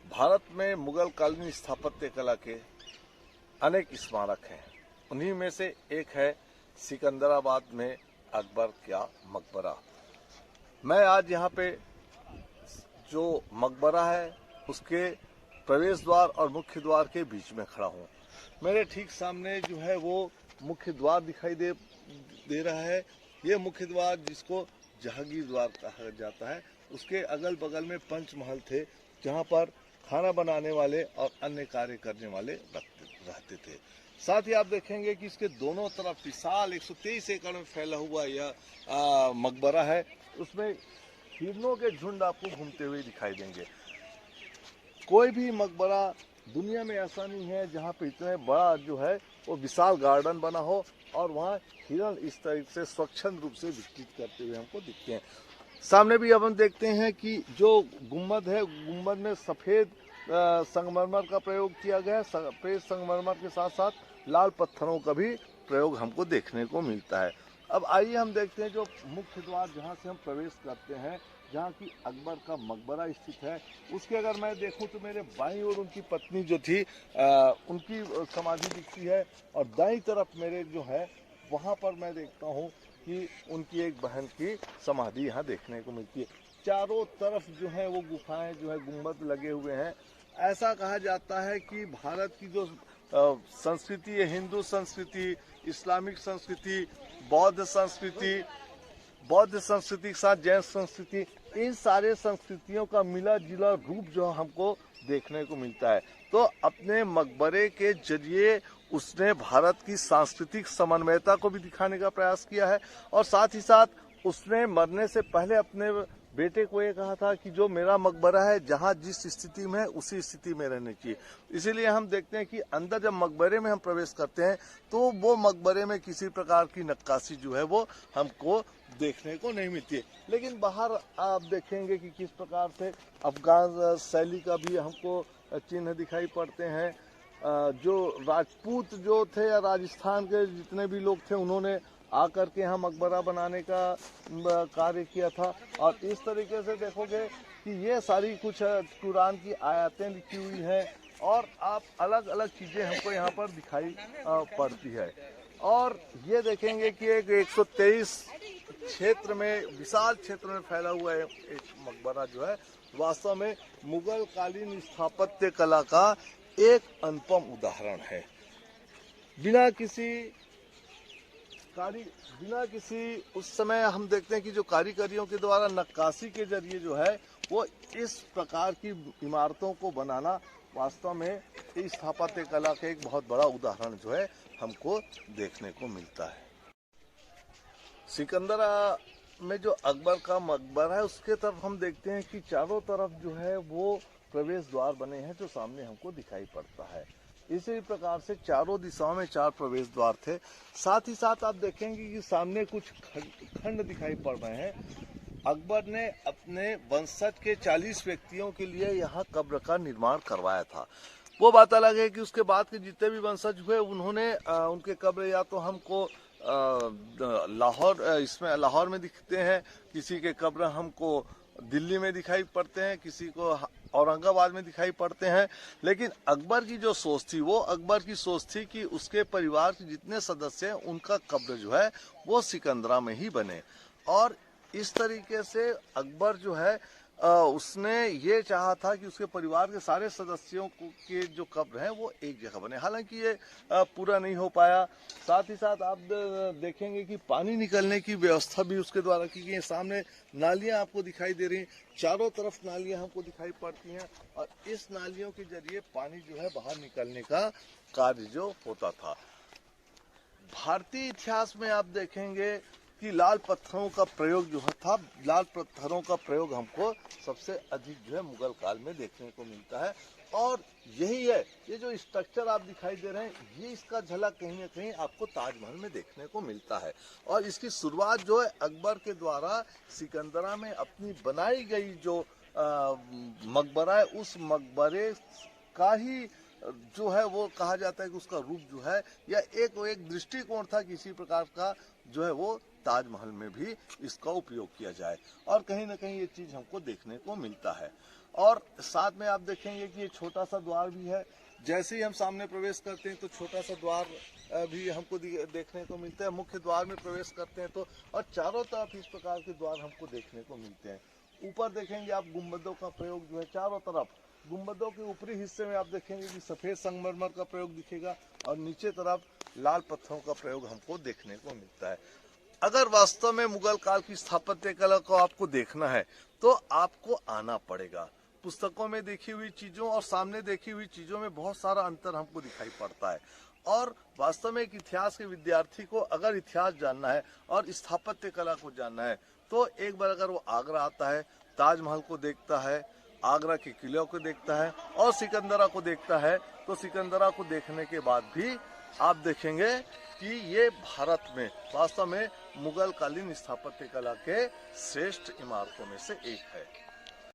भारत में मुगल कालीन स्थापत्य कला के अनेक स्मारक हैं। उन्हीं में से एक है सिकंदराबाद में अकबर का मकबरा। मैं आज यहाँ पे जो मकबरा है उसके प्रवेश द्वार और मुख्य द्वार के बीच में खड़ा हूँ। मेरे ठीक सामने जो है वो मुख्य द्वार दिखाई दे रहा है। ये मुख्य द्वार जिसको जहांगीर द्वार कहा जाता है। उसके अगल बगल में पंचमहल थे जहाँ पर खाना बनाने वाले और अन्य कार्य करने वाले रहते थे। साथ ही आप देखेंगे कि इसके दोनों तरफ विशाल 123 एकड़ में फैला हुआ यह मकबरा है। उसमें हिरणों के झुंड आपको घूमते हुए दिखाई देंगे। कोई भी मकबरा दुनिया में ऐसा नहीं है जहाँ पे इतना बड़ा जो है वो विशाल गार्डन बना हो और वहाँ हिरण इस तरह से स्वच्छंद रूप से विकसित करते हुए हमको दिखते हैं। सामने भी अब हम देखते हैं कि जो गुम्बद है, गुम्बद में सफ़ेद संगमरमर का प्रयोग किया गया है। सफ़ेद संगमरमर के साथ साथ लाल पत्थरों का भी प्रयोग हमको देखने को मिलता है। अब आइए हम देखते हैं जो मुख्य द्वार जहाँ से हम प्रवेश करते हैं, जहाँ की अकबर का मकबरा स्थित है। उसके अगर मैं देखूं तो मेरे बाईं ओर उनकी पत्नी जो थी उनकी समाधि दिखती है और दाईं तरफ मेरे जो है वहाँ पर मैं देखता हूँ कि उनकी एक बहन की समाधि यहाँ देखने को मिलती है। चारों तरफ जो है वो गुफाएं जो है गुंबद लगे हुए हैं। ऐसा कहा जाता है कि भारत की जो संस्कृति है, हिंदू संस्कृति, इस्लामिक संस्कृति, बौद्ध संस्कृति के साथ जैन संस्कृति, इन सारे संस्कृतियों का मिला जुला रूप जो हमको देखने को मिलता है। तो अपने मकबरे के जरिए उसने भारत की सांस्कृतिक समन्वयता को भी दिखाने का प्रयास किया है और साथ ही साथ उसने मरने से पहले अपने बेटे को ये कहा था कि जो मेरा मकबरा है जहाँ जिस स्थिति में है उसी स्थिति में रहने चाहिए। इसीलिए हम देखते हैं कि अंदर जब मकबरे में हम प्रवेश करते हैं तो वो मकबरे में किसी प्रकार की नक्काशी जो है वो हमको देखने को नहीं मिलती है। लेकिन बाहर आप देखेंगे कि किस प्रकार से अफगान शैली का भी हमको चिन्ह दिखाई पड़ते हैं। जो राजपूत जो थे या राजस्थान के जितने भी लोग थे उन्होंने आकर के यहाँ मकबरा बनाने का कार्य किया था। और इस तरीके से देखोगे कि ये सारी कुछ कुरान की आयतें लिखी हुई हैं और आप अलग अलग चीज़ें हमको यहाँ पर दिखाई पड़ती है। और ये देखेंगे कि एक 123 क्षेत्र में, विशाल क्षेत्र में फैला हुआ एक मकबरा जो है वास्तव में मुगल कालीन स्थापत्य कला का एक अनुपम उदाहरण है। बिना किसी उस समय हम देखते हैं कि जो कारीगरियों के द्वारा नक्काशी के जरिए जो है वो इस प्रकार की इमारतों को बनाना वास्तव में इस स्थापत्य कला का एक बहुत बड़ा उदाहरण जो है हमको देखने को मिलता है। सिकंदरा में जो अकबर का मकबरा है उसके तरफ हम देखते हैं कि चारों तरफ जो है वो प्रवेश द्वार बने हैं जो सामने हमको दिखाई पड़ता है। इसी प्रकार से चारों दिशाओं में 4 प्रवेश द्वार थे। साथ ही साथ आप देखेंगे कि सामने कुछ खंड दिखाई पड़ रहे हैं। अकबर ने अपने वंशज के 40 व्यक्तियों के लिए यहाँ कब्र का निर्माण करवाया था। वो बात अलग है कि उसके बाद के जितने भी वंशज हुए उन्होंने उनके कब्र या तो हमको लाहौर में दिखते हैं, किसी के कब्र हमको दिल्ली में दिखाई पड़ते हैं, किसी को औरंगाबाद में दिखाई पड़ते हैं। लेकिन अकबर की जो सोच थी वो अकबर की सोच थी कि उसके परिवार के जितने सदस्य हैं उनका कब्र जो है वो सिकंदरा में ही बने। और इस तरीके से अकबर जो है उसने ये चाहा था कि उसके परिवार के सारे सदस्यों के जो कब्र हैं वो एक जगह बने। हालांकि ये पूरा नहीं हो पाया। साथ ही साथ आप देखेंगे कि पानी निकलने की व्यवस्था भी उसके द्वारा की गई। सामने नालियां आपको दिखाई दे रही हैं, चारों तरफ नालियां हमको दिखाई पड़ती हैं और इस नालियों के जरिए पानी जो है बाहर निकलने का कार्य जो होता था। भारतीय इतिहास में आप देखेंगे कि लाल पत्थरों का प्रयोग जो था, लाल पत्थरों का प्रयोग हमको सबसे अधिक जो है मुगल काल में देखने को मिलता है। और यही है, ये जो स्ट्रक्चर आप दिखाई दे रहे हैं ये इसका झलक कहीं ना कहीं आपको ताजमहल में देखने को मिलता है। और इसकी शुरुआत जो है अकबर के द्वारा सिकंदरा में अपनी बनाई गई जो मकबरा है उस मकबरे का ही जो है वो कहा जाता है कि उसका रूप जो है या एक दृष्टिकोण था किसी प्रकार का जो है वो ताजमहल में भी इसका उपयोग किया जाए, और कहीं ना कहीं ये चीज हमको देखने को मिलता है। और साथ में आप देखेंगे कि ये छोटा सा द्वार भी है। जैसे ही हम सामने प्रवेश करते हैं तो छोटा सा द्वार भी हमको देखने को मिलता है। मुख्य द्वार में प्रवेश करते हैं तो, और चारों तरफ इस प्रकार के द्वार हमको देखने को मिलते हैं। ऊपर देखेंगे आप गुंबदों का प्रयोग जो है चारों तरफ, गुंबदों के ऊपरी हिस्से में आप देखेंगे कि सफेद संगमरमर का प्रयोग दिखेगा, और नीचे तरफ लाल पत्थरों का प्रयोग हमको देखने को मिलता है। अगर वास्तव में मुगल काल की स्थापत्य कला को आपको देखना है तो आपको आना पड़ेगा। पुस्तकों में देखी हुई चीजों और सामने देखी हुई चीजों में बहुत सारा अंतर हमको दिखाई पड़ता है, और वास्तव में एक इतिहास के विद्यार्थी को अगर इतिहास जानना है और स्थापत्य कला को जानना है तो एक बार अगर वो आगरा आता है, ताजमहल को देखता है, आगरा के किलों को देखता है और सिकंदरा को देखता है, तो सिकंदरा को देखने के बाद भी आप देखेंगे कि ये भारत में वास्तव में मुगल कालीन स्थापत्य कला के श्रेष्ठ इमारतों में से एक है।